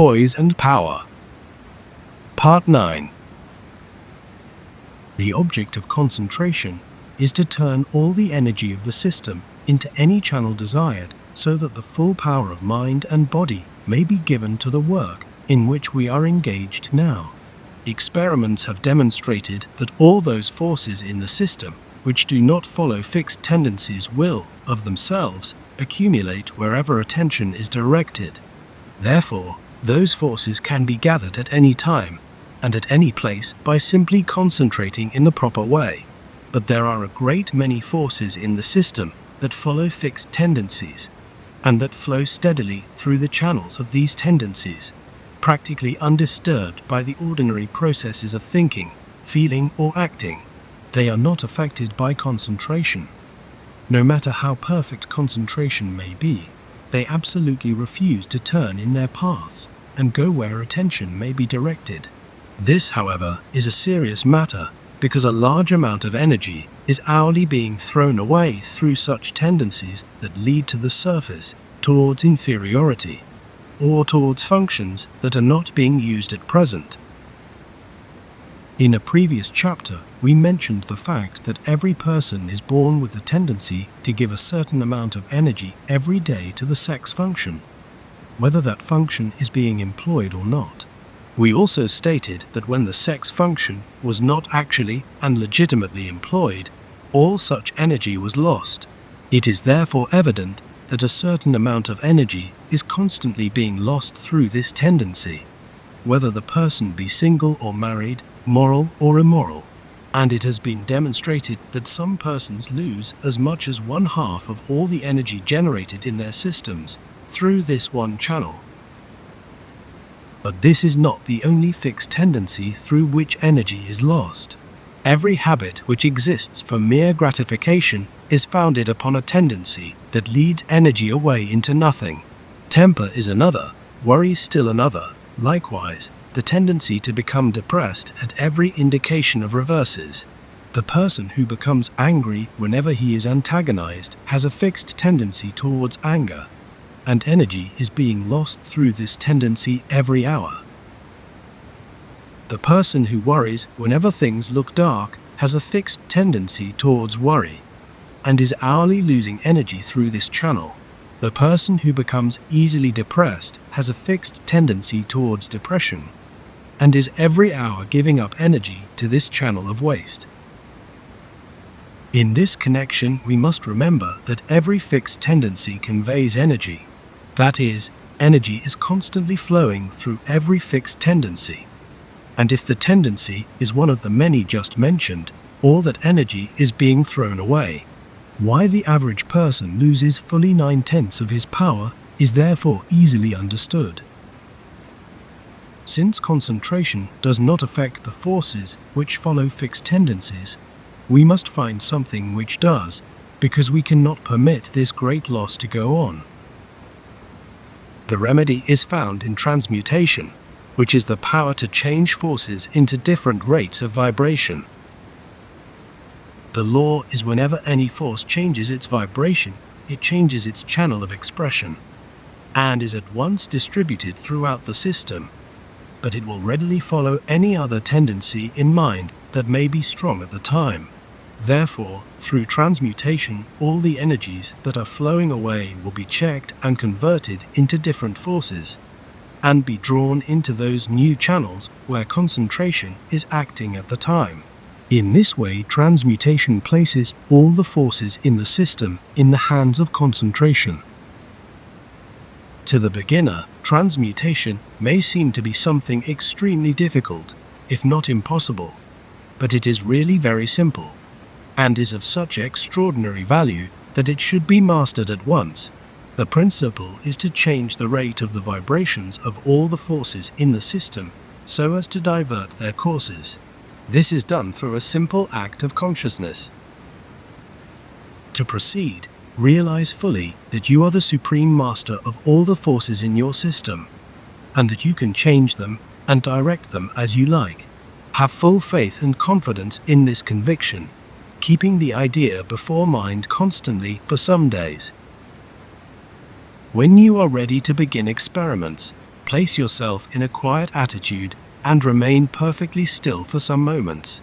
Poise and Power. Part 9. The object of concentration is to turn all the energy of the system into any channel desired, so that the full power of mind and body may be given to the work in which we are engaged now. Experiments have demonstrated that all those forces in the system which do not follow fixed tendencies will, of themselves, accumulate wherever attention is directed. Therefore, those forces can be gathered at any time and at any place by simply concentrating in the proper way. But there are a great many forces in the system that follow fixed tendencies, and that flow steadily through the channels of these tendencies, practically undisturbed by the ordinary processes of thinking, feeling, or acting. They are not affected by concentration. No matter how perfect concentration may be, they absolutely refuse to turn in their paths and go where attention may be directed. This, however, is a serious matter, because a large amount of energy is hourly being thrown away through such tendencies that lead to the surface, towards inferiority, or towards functions that are not being used at present. In a previous chapter, we mentioned the fact that every person is born with a tendency to give a certain amount of energy every day to the sex function, whether that function is being employed or not. We also stated that when the sex function was not actually and legitimately employed, all such energy was lost. It is therefore evident that a certain amount of energy is constantly being lost through this tendency, whether the person be single or married, moral or immoral. And it has been demonstrated that some persons lose as much as 1/2 of all the energy generated in their systems through this one channel. But this is not the only fixed tendency through which energy is lost. Every habit which exists for mere gratification is founded upon a tendency that leads energy away into nothing. Temper is another, worry still another. Likewise, the tendency to become depressed at every indication of reverses. The person who becomes angry whenever he is antagonized has a fixed tendency towards anger, and energy is being lost through this tendency every hour. The person who worries whenever things look dark has a fixed tendency towards worry, and is hourly losing energy through this channel. The person who becomes easily depressed has a fixed tendency towards depression, and is every hour giving up energy to this channel of waste. In this connection, we must remember that every fixed tendency conveys energy. That is, energy is constantly flowing through every fixed tendency. And if the tendency is one of the many just mentioned, all that energy is being thrown away. Why the average person loses fully 9/10 of his power is therefore easily understood. Since concentration does not affect the forces which follow fixed tendencies, we must find something which does, because we cannot permit this great loss to go on. The remedy is found in transmutation, which is the power to change forces into different rates of vibration. The law is whenever any force changes its vibration, it changes its channel of expression, and is at once distributed throughout the system. But it will readily follow any other tendency in mind that may be strong at the time. Therefore, through transmutation, all the energies that are flowing away will be checked and converted into different forces, and be drawn into those new channels where concentration is acting at the time. In this way, transmutation places all the forces in the system in the hands of concentration. To the beginner, transmutation may seem to be something extremely difficult, if not impossible, but it is really very simple, and is of such extraordinary value that it should be mastered at once. The principle is to change the rate of the vibrations of all the forces in the system so as to divert their courses. This is done through a simple act of consciousness. To proceed, realize fully that you are the supreme master of all the forces in your system, and that you can change them and direct them as you like. Have full faith and confidence in this conviction, keeping the idea before mind constantly for some days. When you are ready to begin experiments, Place yourself in a quiet attitude and remain perfectly still for some moments.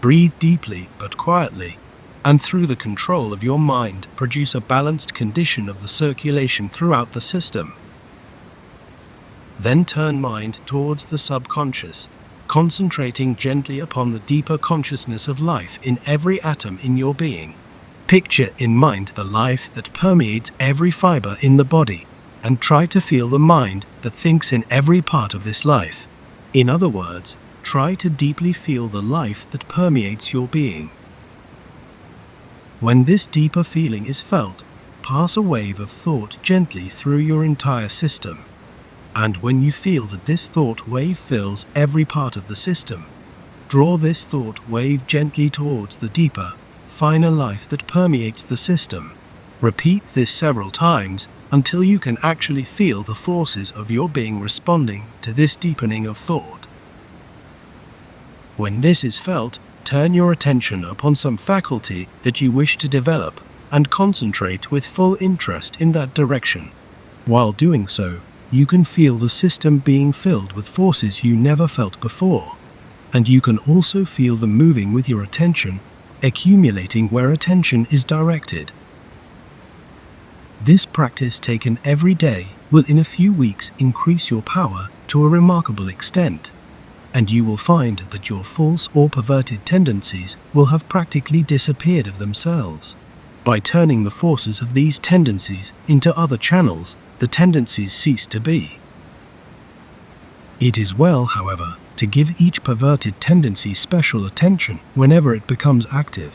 Breathe deeply but quietly, and through the control of your mind, produce a balanced condition of the circulation throughout the system. Then turn mind towards the subconscious, concentrating gently upon the deeper consciousness of life in every atom in your being. Picture in mind the life that permeates every fiber in the body, and try to feel the mind that thinks in every part of this life. In other words, try to deeply feel the life that permeates your being. When this deeper feeling is felt, pass a wave of thought gently through your entire system. And when you feel that this thought wave fills every part of the system, draw this thought wave gently towards the deeper, finer life that permeates the system. Repeat this several times until you can actually feel the forces of your being responding to this deepening of thought. When this is felt, turn your attention upon some faculty that you wish to develop and concentrate with full interest in that direction. While doing so, you can feel the system being filled with forces you never felt before, and you can also feel them moving with your attention, accumulating where attention is directed. This practice taken every day will in a few weeks increase your power to a remarkable extent, and you will find that your false or perverted tendencies will have practically disappeared of themselves. By turning the forces of these tendencies into other channels, the tendencies cease to be. It is well, however, to give each perverted tendency special attention whenever it becomes active.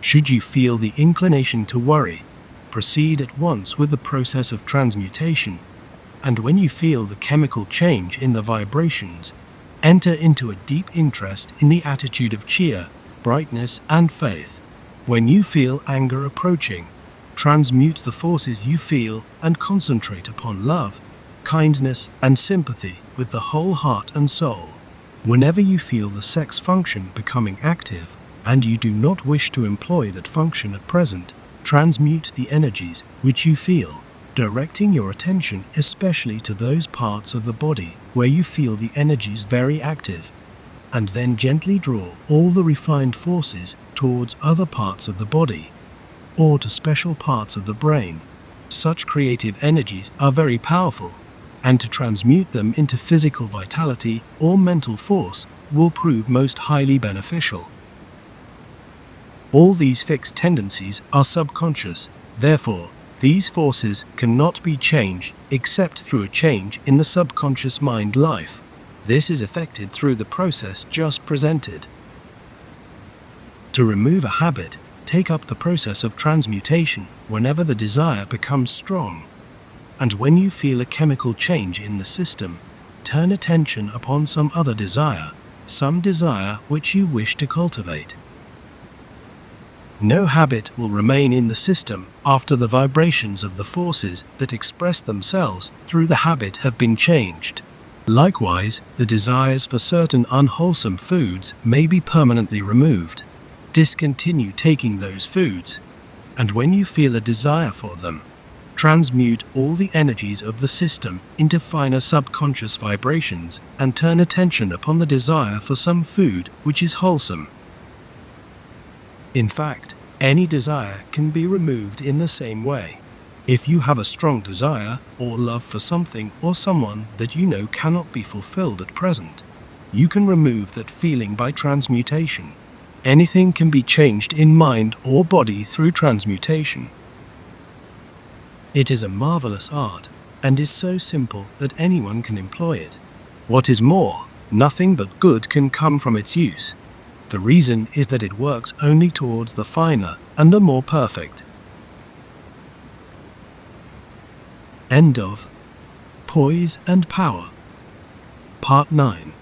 Should you feel the inclination to worry, proceed at once with the process of transmutation, and when you feel the chemical change in the vibrations, enter into a deep interest in the attitude of cheer, brightness, and faith. When you feel anger approaching, transmute the forces you feel and concentrate upon love, kindness, and sympathy with the whole heart and soul. Whenever you feel the sex function becoming active, and you do not wish to employ that function at present, transmute the energies which you feel, directing your attention especially to those parts of the body where you feel the energies very active, and then gently draw all the refined forces towards other parts of the body, or to special parts of the brain. Such creative energies are very powerful, and to transmute them into physical vitality or mental force will prove most highly beneficial. All these fixed tendencies are subconscious, therefore, these forces cannot be changed except through a change in the subconscious mind life. This is effected through the process just presented. To remove a habit, take up the process of transmutation whenever the desire becomes strong. And when you feel a chemical change in the system, turn attention upon some other desire, some desire which you wish to cultivate. No habit will remain in the system after the vibrations of the forces that express themselves through the habit have been changed. Likewise, the desires for certain unwholesome foods may be permanently removed. Discontinue taking those foods, and when you feel a desire for them, transmute all the energies of the system into finer subconscious vibrations and turn attention upon the desire for some food which is wholesome. In fact, any desire can be removed in the same way. If you have a strong desire or love for something or someone that you know cannot be fulfilled at present, you can remove that feeling by transmutation. Anything can be changed in mind or body through transmutation. It is a marvelous art and is so simple that anyone can employ it. What is more, nothing but good can come from its use. The reason is that it works only towards the finer and the more perfect. End of Poise and Power, Part 9.